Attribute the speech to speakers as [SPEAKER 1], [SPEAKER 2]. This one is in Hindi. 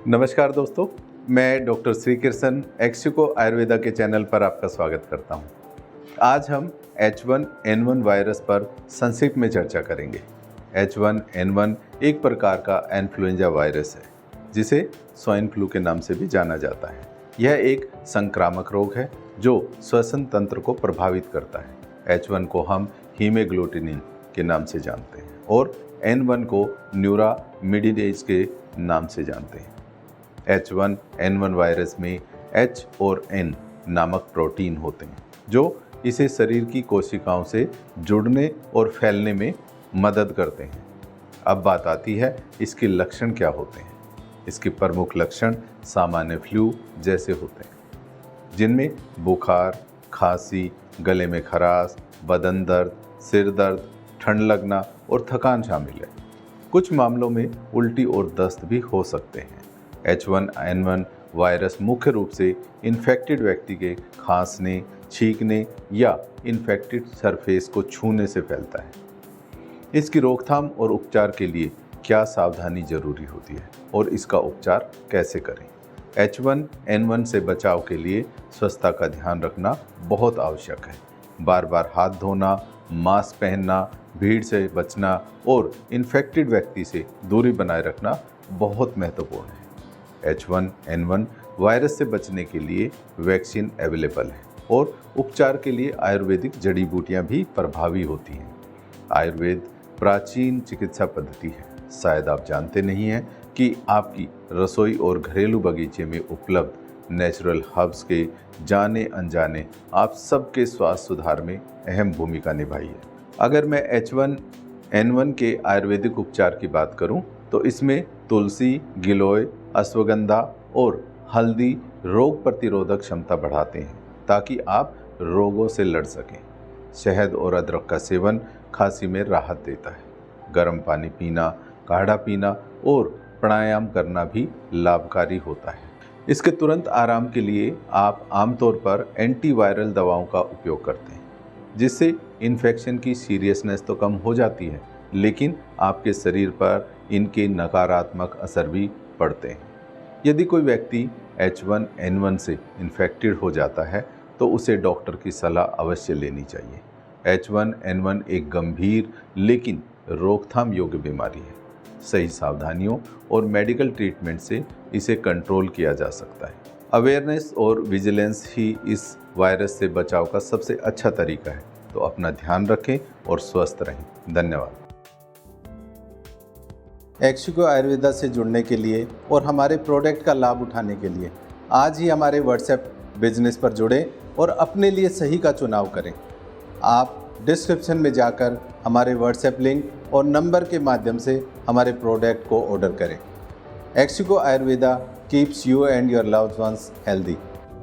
[SPEAKER 1] नमस्कार दोस्तों, मैं डॉक्टर श्री कृष्ण एक्सिको आयुर्वेदा के चैनल पर आपका स्वागत करता हूं। आज हम H1N1 वायरस पर संक्षिप्त में चर्चा करेंगे। H1N1 एक प्रकार का इन्फ्लुएंजा वायरस है जिसे स्वाइन फ्लू के नाम से भी जाना जाता है। यह एक संक्रामक रोग है जो श्वसन तंत्र को प्रभावित करता है। H1 को हम हीमोग्लूटिनिन के नाम से जानते हैं और N1 को न्यूरामिडिडेज के नाम से जानते हैं। H1N1 वायरस में H और N नामक प्रोटीन होते हैं जो इसे शरीर की कोशिकाओं से जुड़ने और फैलने में मदद करते हैं। अब बात आती है इसके लक्षण क्या होते हैं। इसके प्रमुख लक्षण सामान्य फ्लू जैसे होते हैं जिनमें बुखार, खांसी, गले में खराश, बदन दर्द, सिर दर्द, ठंड लगना और थकान शामिल है। कुछ मामलों में उल्टी और दस्त भी हो सकते हैं। H1N1 वायरस मुख्य रूप से इन्फेक्टेड व्यक्ति के खांसने, छींकने या इन्फेक्टेड सरफेस को छूने से फैलता है। इसकी रोकथाम और उपचार के लिए क्या सावधानी जरूरी होती है और इसका उपचार कैसे करें। H1N1 से बचाव के लिए स्वच्छता का ध्यान रखना बहुत आवश्यक है। बार बार हाथ धोना, मास्क पहनना, भीड़ से बचना और इन्फेक्टेड व्यक्ति से दूरी बनाए रखना बहुत महत्वपूर्ण है। H1N1 वायरस से बचने के लिए वैक्सीन अवेलेबल है और उपचार के लिए आयुर्वेदिक जड़ी बूटियां भी प्रभावी होती हैं। आयुर्वेद प्राचीन चिकित्सा पद्धति है। शायद आप जानते नहीं हैं कि आपकी रसोई और घरेलू बगीचे में उपलब्ध नेचुरल हर्ब्स के जाने अनजाने आप सबके स्वास्थ्य सुधार में अहम भूमिका निभाई है। अगर मैं H1N1 के आयुर्वेदिक उपचार की बात करूं तो इसमें तुलसी, गिलोय, अश्वगंधा और हल्दी रोग प्रतिरोधक क्षमता बढ़ाते हैं ताकि आप रोगों से लड़ सकें। शहद और अदरक का सेवन खांसी में राहत देता है। गर्म पानी पीना, काढ़ा पीना और प्राणायाम करना भी लाभकारी होता है। इसके तुरंत आराम के लिए आप आमतौर पर एंटीवायरल दवाओं का उपयोग करते हैं जिससे इन्फेक्शन की सीरियसनेस तो कम हो जाती है लेकिन आपके शरीर पर इनके नकारात्मक असर भी पड़ते हैं। यदि कोई व्यक्ति H1N1 से इन्फेक्टेड हो जाता है तो उसे डॉक्टर की सलाह अवश्य लेनी चाहिए। H1N1 एक गंभीर लेकिन रोकथाम योग्य बीमारी है। सही सावधानियों और मेडिकल ट्रीटमेंट से इसे कंट्रोल किया जा सकता है। अवेयरनेस और विजिलेंस ही इस वायरस से बचाव का सबसे अच्छा तरीका है। तो अपना ध्यान रखें और स्वस्थ रहें। धन्यवाद।
[SPEAKER 2] एक्सिको आयुर्वेदा से जुड़ने के लिए और हमारे प्रोडक्ट का लाभ उठाने के लिए आज ही हमारे व्हाट्सएप बिजनेस पर जुड़ें और अपने लिए सही का चुनाव करें। आप डिस्क्रिप्शन में जाकर हमारे व्हाट्सएप लिंक और नंबर के माध्यम से हमारे प्रोडक्ट को ऑर्डर करें। एक्सिको Ayurveda keeps you and your loved ones healthy.